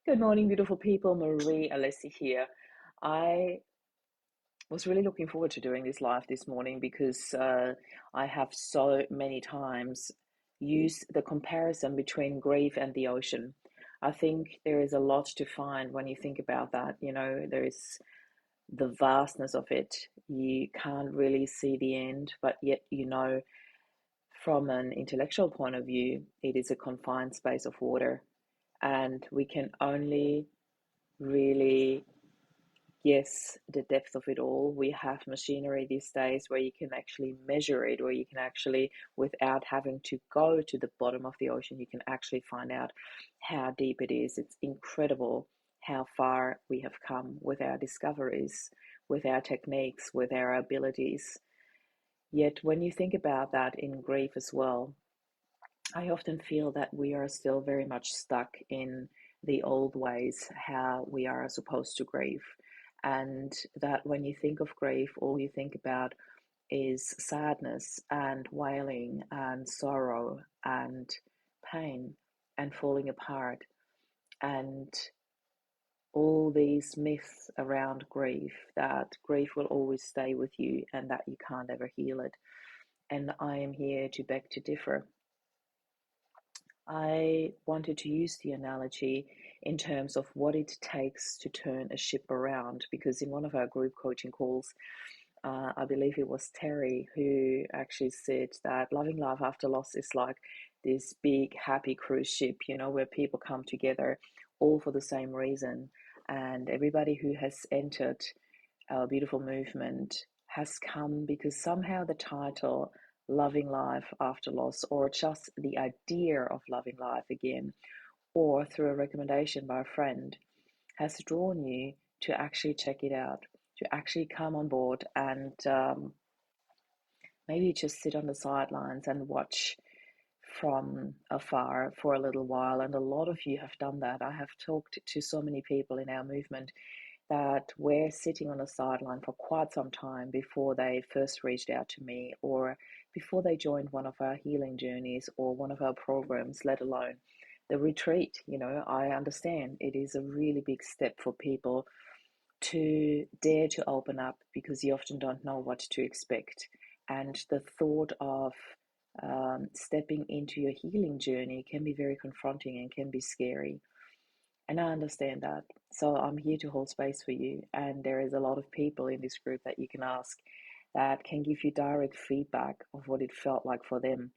Good morning, beautiful people. Marie Alessi here. I was really looking forward to doing this live this morning because I have so many times used the comparison between grief and the ocean. I think there is a lot to find when you think about that. There is the vastness of it. You can't really see the end, but yet, from an intellectual point of view, it is a confined space of water. And we can only really yes, the depth of it all. We have machinery these days where you can actually measure it, where you can actually, without having to go to the bottom of the ocean, you can actually find out how deep it is. It's incredible how far we have come with our discoveries, with our techniques, with our abilities. Yet, when you think about that in grief as well, I often feel that we are still very much stuck in the old ways, how we are supposed to grieve. And that when you think of grief, all you think about is sadness and wailing and sorrow and pain and falling apart and all these myths around grief, that grief will always stay with you and that you can't ever heal it. And I am here to beg to differ. I wanted to use the analogy in terms of what it takes to turn a ship around, because in one of our group coaching calls, I believe it was Terry who actually said that loving life after loss is like this big happy cruise ship, where people come together all for the same reason. And everybody who has entered our beautiful movement has come because somehow the title Loving Life After Loss, or just the idea of loving life again, or through a recommendation by a friend, has drawn you to actually check it out, to actually come on board and maybe just sit on the sidelines and watch from afar for a little while. And a lot of you have done that. I have talked to so many people in our movement that were sitting on the sideline for quite some time before they first reached out to me or before they joined one of our healing journeys or one of our programs, let alone the retreat. I understand it is a really big step for people to dare to open up because you often don't know what to expect. And the thought of stepping into your healing journey can be very confronting and can be scary. And I understand that. So I'm here to hold space for you. And there is a lot of people in this group that you can ask that can give you direct feedback of what it felt like for them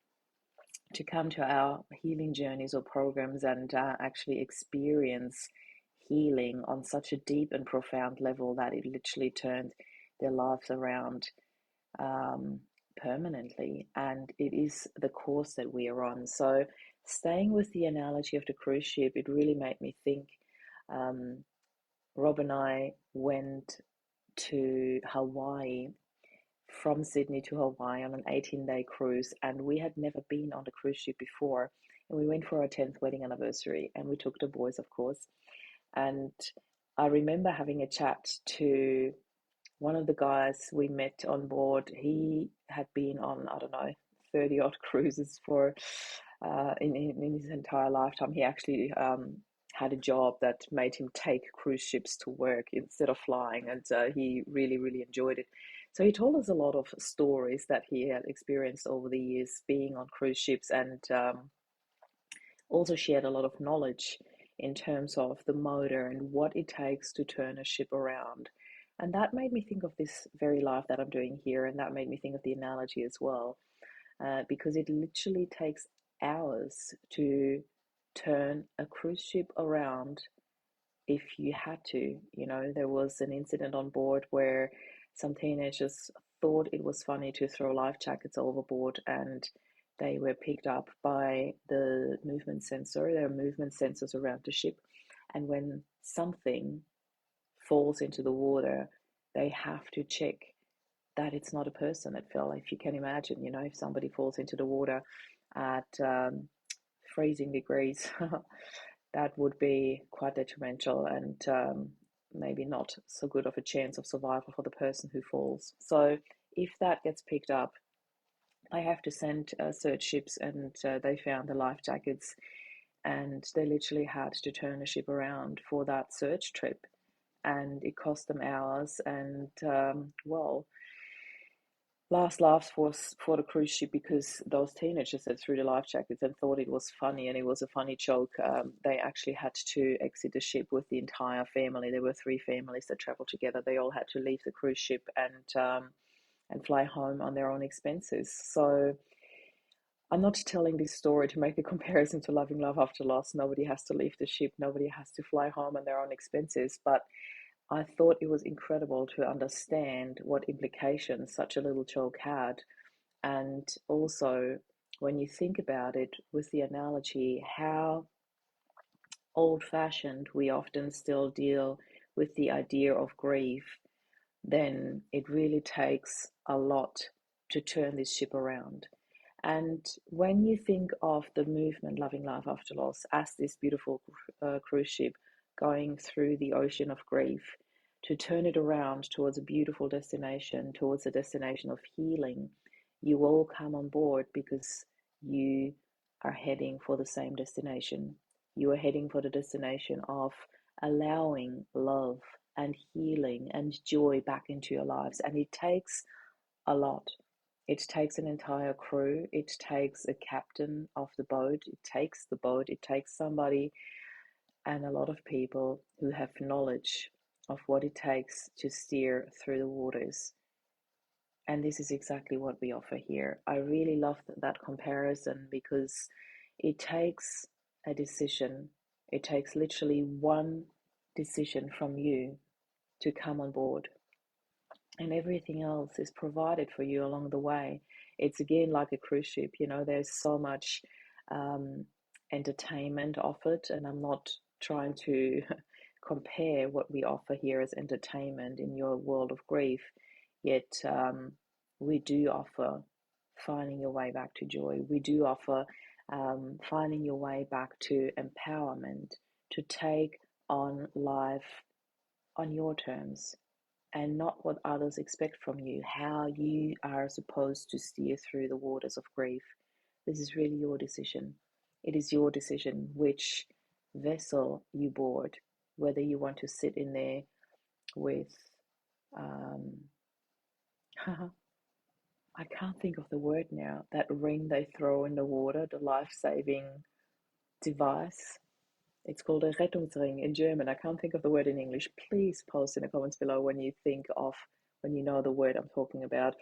to come to our healing journeys or programs and actually experience healing on such a deep and profound level that it literally turned their lives around um, permanently. And it is the course that we are on. So, staying with the analogy of the cruise ship, it really made me think. Um, Rob and I went to Hawaii from Sydney to Hawaii on an 18-day cruise, and we had never been on a cruise ship before. And we went for our 10th wedding anniversary, and we took the boys, of course. And I remember having a chat to one of the guys we met on board. He had been on, I don't know, 30 odd cruises for in his entire lifetime. He actually had a job that made him take cruise ships to work instead of flying, and he really, really enjoyed it. So he told us a lot of stories that he had experienced over the years being on cruise ships, and also shared a lot of knowledge in terms of the motor and what it takes to turn a ship around. And that made me think of this very life that I'm doing here, and that made me think of the analogy as well, because it literally takes hours to turn a cruise ship around if you had to. There was an incident on board where some teenagers thought it was funny to throw life jackets overboard, and they were picked up by the movement sensor. There are movement sensors around the ship, and when something falls into the water, they have to check that it's not a person that fell. If you can imagine, if somebody falls into the water at freezing degrees, that would be quite detrimental and maybe not so good of a chance of survival for the person who falls. So if that gets picked up, they have to send search ships, and they found the life jackets and they literally had to turn the ship around for that search trip, and it cost them hours. And well, last laughs for the cruise ship, because those teenagers that threw the life jackets and thought it was funny and it was a funny joke, they actually had to exit the ship with the entire family. There were three families that traveled together. They all had to leave the cruise ship and fly home on their own expenses. So I'm not telling this story to make a comparison to Loving Love After Loss. Nobody has to leave the ship. Nobody has to fly home on their own expenses. But I thought it was incredible to understand what implications such a little joke had. And also, when you think about it with the analogy, how old fashioned we often still deal with the idea of grief, then it really takes a lot to turn this ship around. And when you think of the movement Loving Life After Loss as this beautiful cruise ship going through the ocean of grief, to turn it around towards a beautiful destination, towards a destination of healing, you all come on board because you are heading for the same destination. You are heading for the destination of allowing love and healing and joy back into your lives. And it takes a lot. It takes an entire crew. It takes a captain of the boat. It takes the boat. It takes somebody and a lot of people who have knowledge of what it takes to steer through the waters. And this is exactly what we offer here. I really love that comparison, because it takes a decision. It takes literally one decision from you to come on board, and everything else is provided for you along the way. It's again like a cruise ship, there's so much um, entertainment offered, and I'm not trying to compare what we offer here as entertainment in your world of grief, yet we do offer finding your way back to joy. We do offer finding your way back to empowerment, to take on life on your terms and not what others expect from you, how you are supposed to steer through the waters of grief. This is really your decision. It is your decision which vessel you board, whether you want to sit in there with, um, I can't think of the word now, that ring they throw in the water, the life saving device. It's called a Rettungsring in German. I can't think of the word in English. Please post in the comments below when you think of, when you know the word I'm talking about.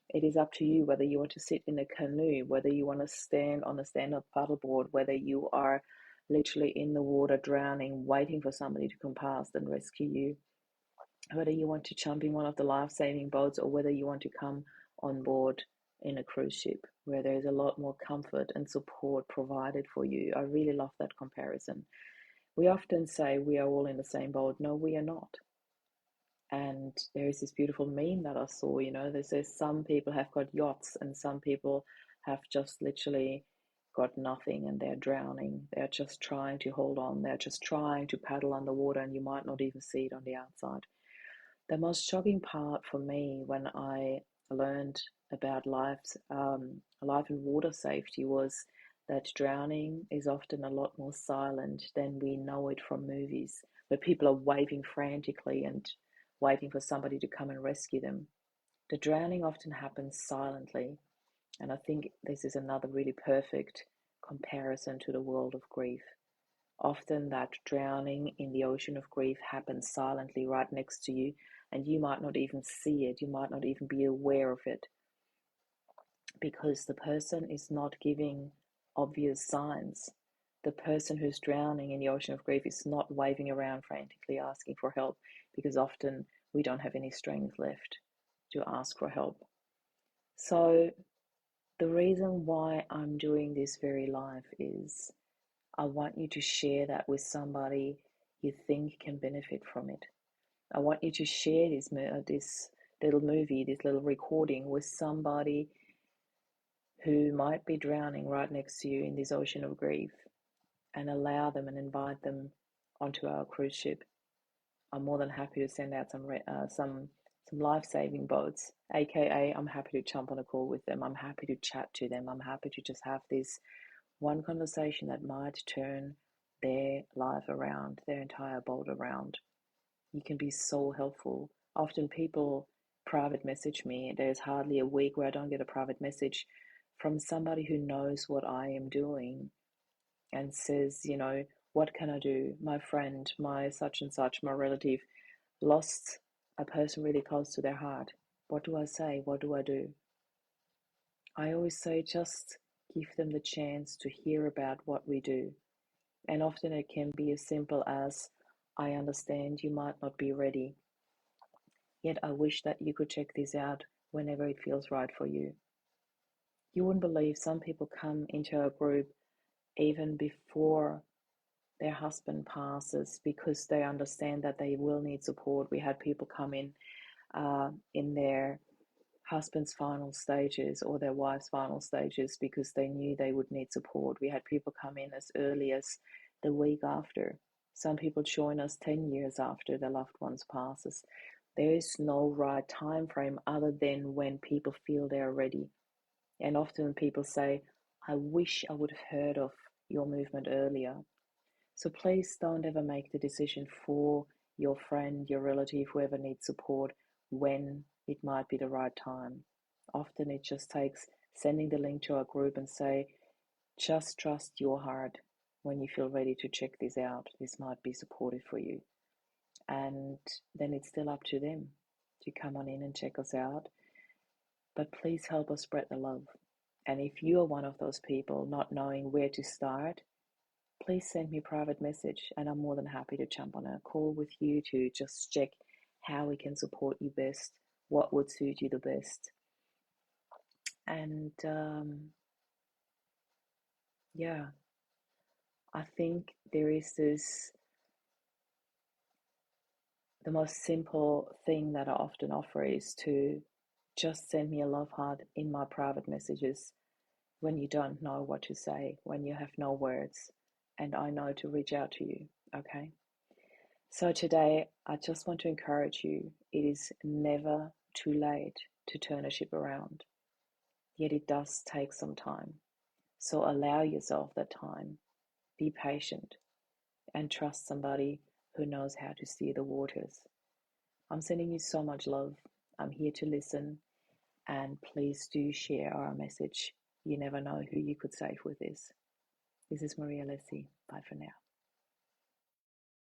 It is up to you whether you want to sit in a canoe, whether you want to stand on a stand-up paddleboard, whether you are literally in the water drowning, waiting for somebody to come past and rescue you, whether you want to jump in one of the life-saving boats, or whether you want to come on board in a cruise ship where there's a lot more comfort and support provided for you. I really love that comparison. We often say we are all in the same boat. No, we are not. And there is this beautiful meme that I saw, that says some people have got yachts and some people have just literally got nothing and they're drowning. They're just trying to hold on. They're just trying to paddle underwater, and you might not even see it on the outside. The most shocking part for me when I learned about life and water safety was that drowning is often a lot more silent than we know it from movies, where people are waving frantically and waiting for somebody to come and rescue them. The drowning often happens silently, and I think this is another really perfect comparison to the world of grief. Often that drowning in the ocean of grief happens silently right next to you, and you might not even see it, you might not even be aware of it, because the person is not giving obvious signs. The person who's drowning in the ocean of grief is not waving around frantically asking for help, because often we don't have any strength left to ask for help. So the reason why I'm doing this very live is I want you to share that with somebody you think can benefit from it. I want you to share this little movie, this little recording with somebody who might be drowning right next to you in this ocean of grief, and allow them and invite them onto our cruise ship. I'm more than happy to send out some life-saving boats, aka I'm happy to jump on a call with them. I'm happy to chat to them. I'm happy to just have this one conversation that might turn their life around, their entire boat around. You can be so helpful. Often people private message me. There's hardly a week where I don't get a private message from somebody who knows what I am doing and says, what can I do? My friend, my such and such, my relative lost a person really close to their heart. What do I say? What do I do? I always say just give them the chance to hear about what we do. And often it can be as simple as, I understand you might not be ready, yet I wish that you could check this out whenever it feels right for you. You wouldn't believe some people come into our group even before their husband passes because they understand that they will need support. We had people come in their husband's final stages or their wife's final stages because they knew they would need support. We had people come in as early as the week after. Some people join us 10 years after their loved ones passes. There is no right time frame other than when people feel they're ready. And often people say, I wish I would have heard of your movement earlier. So please don't ever make the decision for your friend, your relative, whoever needs support when it might be the right time. Often it just takes sending the link to our group and say, just trust your heart when you feel ready to check this out. This might be supportive for you. And then it's still up to them to come on in and check us out. But please help us spread the love. And if you are one of those people not knowing where to start, please send me a private message and I'm more than happy to jump on a call with you to just check how we can support you best, what would suit you the best. And yeah, I think there is the most simple thing that I often offer is to just send me a love heart in my private messages when you don't know what to say, when you have no words, and I know to reach out to you, okay? So today, I just want to encourage you, it is never too late to turn a ship around, yet it does take some time. So allow yourself that time, be patient, and trust somebody who knows how to steer the waters. I'm sending you so much love. I'm here to listen, and please do share our message. You never know who you could save with this. This is Maria Lessie. Bye for now.